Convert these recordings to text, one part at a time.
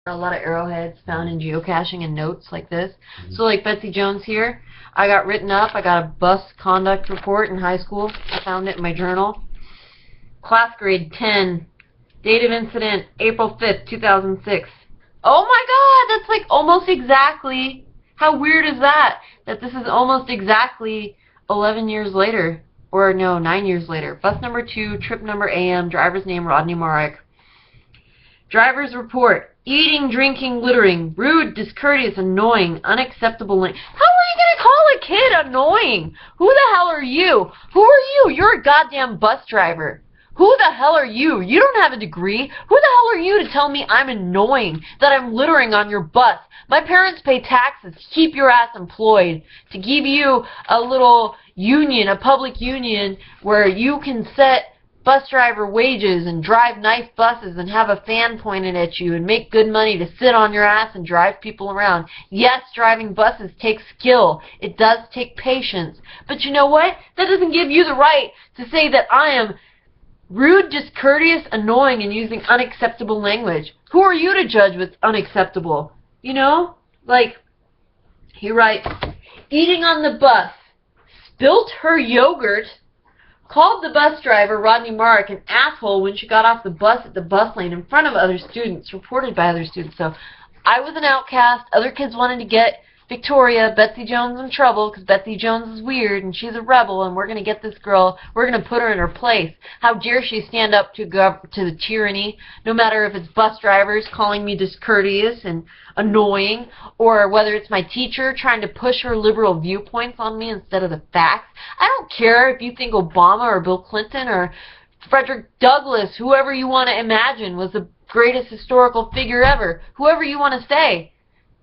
A lot of arrowheads found in geocaching and notes like this. So like Betsy Jones here, I got written up. I got a bus conduct report in high school. I found it in my journal. Class grade 10. Date of incident, April 5th, 2006. Oh my god, that's like almost exactly, how weird is that? That this is almost exactly 11 years later. Or no, 9 years later. Bus number 2, trip number AM, driver's name Rodney Marek. Driver's report. Eating, drinking, littering. Rude, discourteous, annoying, unacceptable length. How are you going to call a kid annoying? Who the hell are you? Who are you? You're a goddamn bus driver. Who the hell are you? You don't have a degree. Who the hell are you to tell me I'm annoying, that I'm littering on your bus? My parents pay taxes to keep your ass employed, to give you a little union, a public union, where you can set bus driver wages and drive nice buses and have a fan pointed at you and make good money to sit on your ass and drive people around. Yes, driving buses takes skill. It does take patience. But you know what? That doesn't give you the right to say that I am rude, discourteous, annoying, and using unacceptable language. Who are you to judge what's unacceptable? You know? Like, he writes, eating on the bus, spilt her yogurt, called the bus driver, Rodney Marek, an asshole when she got off the bus at the bus lane in front of other students, reported by other students. So I was an outcast. Other kids wanted to get Victoria, Betsy Jones, in trouble because Betsy Jones is weird and she's a rebel, and we're going to get this girl, we're going to put her in her place. How dare she stand up to the tyranny, no matter if it's bus drivers calling me discourteous and annoying, or whether it's my teacher trying to push her liberal viewpoints on me instead of the facts. I don't care if you think Obama or Bill Clinton or Frederick Douglass, whoever you want to imagine, was the greatest historical figure ever. Whoever you want to say.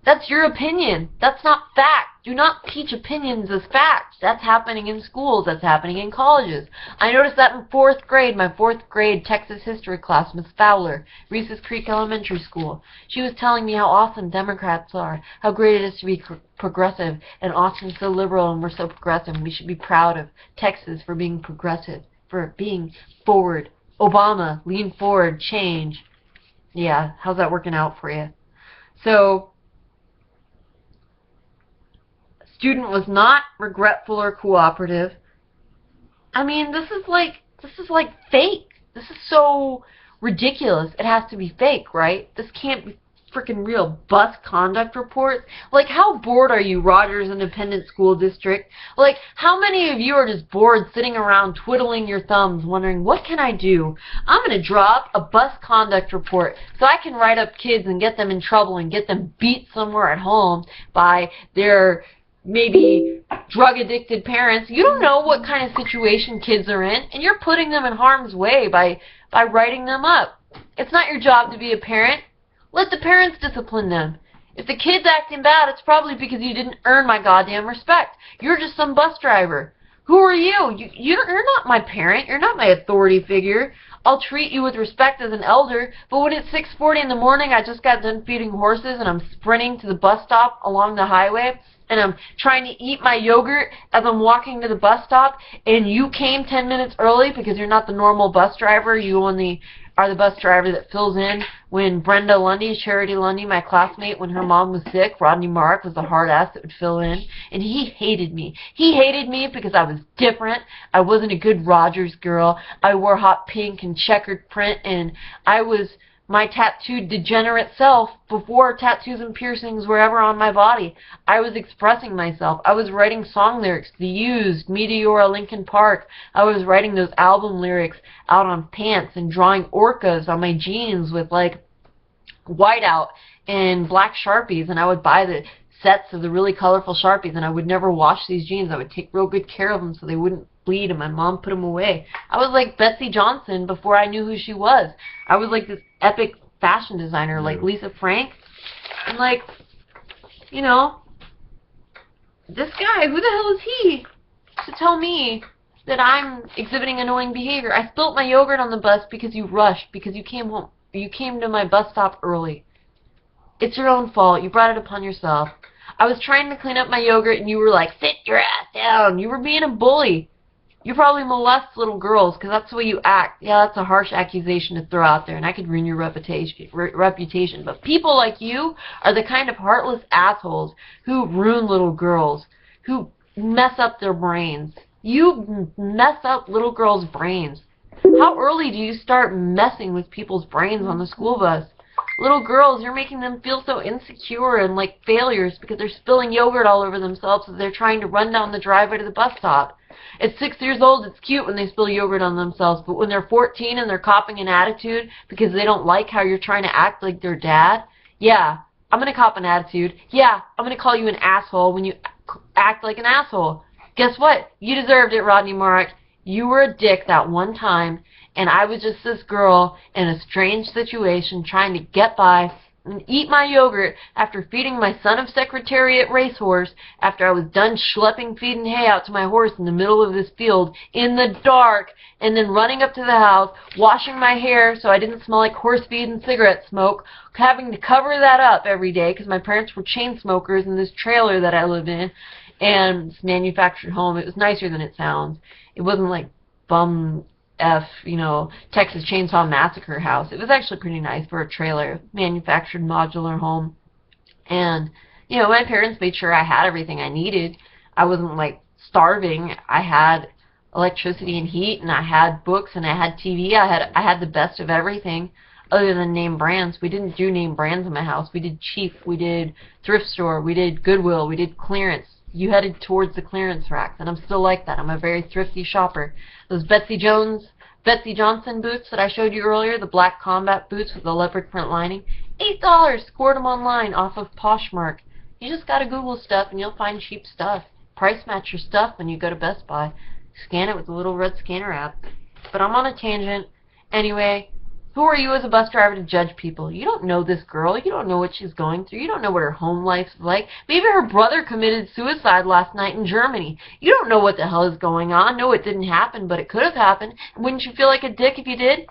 That's your opinion. That's not fact. Do not teach opinions as facts. That's happening in schools. That's happening in colleges. I noticed that in 4th grade, my 4th grade Texas history class, Miss Fowler, Reeses Creek Elementary School. She was telling me how awesome Democrats are, how great it is to be progressive, and Austin's so liberal and we're so progressive, and we should be proud of Texas for being progressive, for being forward. Obama, lean forward, change. Yeah, how's that working out for you? So, student was not regretful or cooperative. I mean, this is like fake. This is so ridiculous. It has to be fake, right? This can't be freaking real. Bus conduct reports. Like, how bored are you, Rogers Independent School District? Like, how many of you are just bored sitting around twiddling your thumbs wondering, what can I do? I'm going to drop a bus conduct report so I can write up kids and get them in trouble and get them beat somewhere at home by their maybe drug-addicted parents. You don't know what kind of situation kids are in, and you're putting them in harm's way by writing them up. It's not your job to be a parent. Let the parents discipline them. If the kid's acting bad, it's probably because you didn't earn my goddamn respect. You're just some bus driver. Who are you? You're not my parent. You're not my authority figure. I'll treat you with respect as an elder, but when it's 6:40 in the morning, I just got done feeding horses, and I'm sprinting to the bus stop along the highway, and I'm trying to eat my yogurt as I'm walking to the bus stop, and you came 10 minutes early because you're not the normal bus driver. You only are the bus driver that fills in when Brenda Lundy, Charity Lundy, my classmate, when her mom was sick, Rodney Marek was the hard ass that would fill in, and he hated me. He hated me because I was different. I wasn't a good Rogers girl. I wore hot pink and checkered print, and I was my tattooed degenerate self before tattoos and piercings were ever on my body. I was expressing myself. I was writing song lyrics, The Used, Meteora, Linkin Park. I was writing those album lyrics out on pants and drawing orcas on my jeans with like whiteout and black Sharpies, and I would buy the sets of the really colorful Sharpies, and I would never wash these jeans. I would take real good care of them so they wouldn't bleed, and my mom put them away. I was like Betsy Johnson before I knew who she was. I was like this epic fashion designer like Lisa Frank. And like, you know, this guy, who the hell is he to tell me that I'm exhibiting annoying behavior? I spilt my yogurt on the bus because you rushed, because you came home. You came to my bus stop early. It's your own fault. You brought it upon yourself. I was trying to clean up my yogurt and you were like, sit your ass down. You were being a bully. You probably molest little girls because that's the way you act. Yeah, that's a harsh accusation to throw out there, and I could ruin your reputation. But people like you are the kind of heartless assholes who ruin little girls, who mess up their brains. You mess up little girls' brains. How early do you start messing with people's brains on the school bus? Little girls, you're making them feel so insecure and like failures because they're spilling yogurt all over themselves as they're trying to run down the driveway to the bus stop. At 6 years old, it's cute when they spill yogurt on themselves, but when they're 14 and they're copping an attitude because they don't like how you're trying to act like their dad, yeah, I'm going to cop an attitude. Yeah, I'm going to call you an asshole when you act like an asshole. Guess what? You deserved it, Rodney Mark. You were a dick that one time, and I was just this girl in a strange situation trying to get by and eat my yogurt after feeding my son of Secretariat racehorse after I was done schlepping feeding hay out to my horse in the middle of this field in the dark, and then running up to the house, washing my hair so I didn't smell like horse feed and cigarette smoke, having to cover that up every day because my parents were chain smokers in this trailer that I lived in, and this manufactured home. It was nicer than it sounds. It wasn't like bum Texas Chainsaw Massacre house. It was actually pretty nice for a trailer, manufactured modular home. And, my parents made sure I had everything I needed. I wasn't, like, starving. I had electricity and heat, and I had books, and I had TV. I had the best of everything other than name brands. We didn't do name brands in my house. We did cheap. We did thrift store. We did Goodwill. We did clearance. You headed towards the clearance racks, and I'm still like that. I'm a very thrifty shopper. Those Betsy Johnson boots that I showed you earlier, the black combat boots with the leopard print lining, $8. Scored them online off of Poshmark. You just gotta Google stuff and you'll find cheap stuff. Price match your stuff when you go to Best Buy. Scan it with the little red scanner app. But I'm on a tangent. Anyway, who are you as a bus driver to judge people? You don't know this girl. You don't know what she's going through. You don't know what her home life's like. Maybe her brother committed suicide last night in Germany. You don't know what the hell is going on. No, it didn't happen, but it could have happened. Wouldn't you feel like a dick if you did?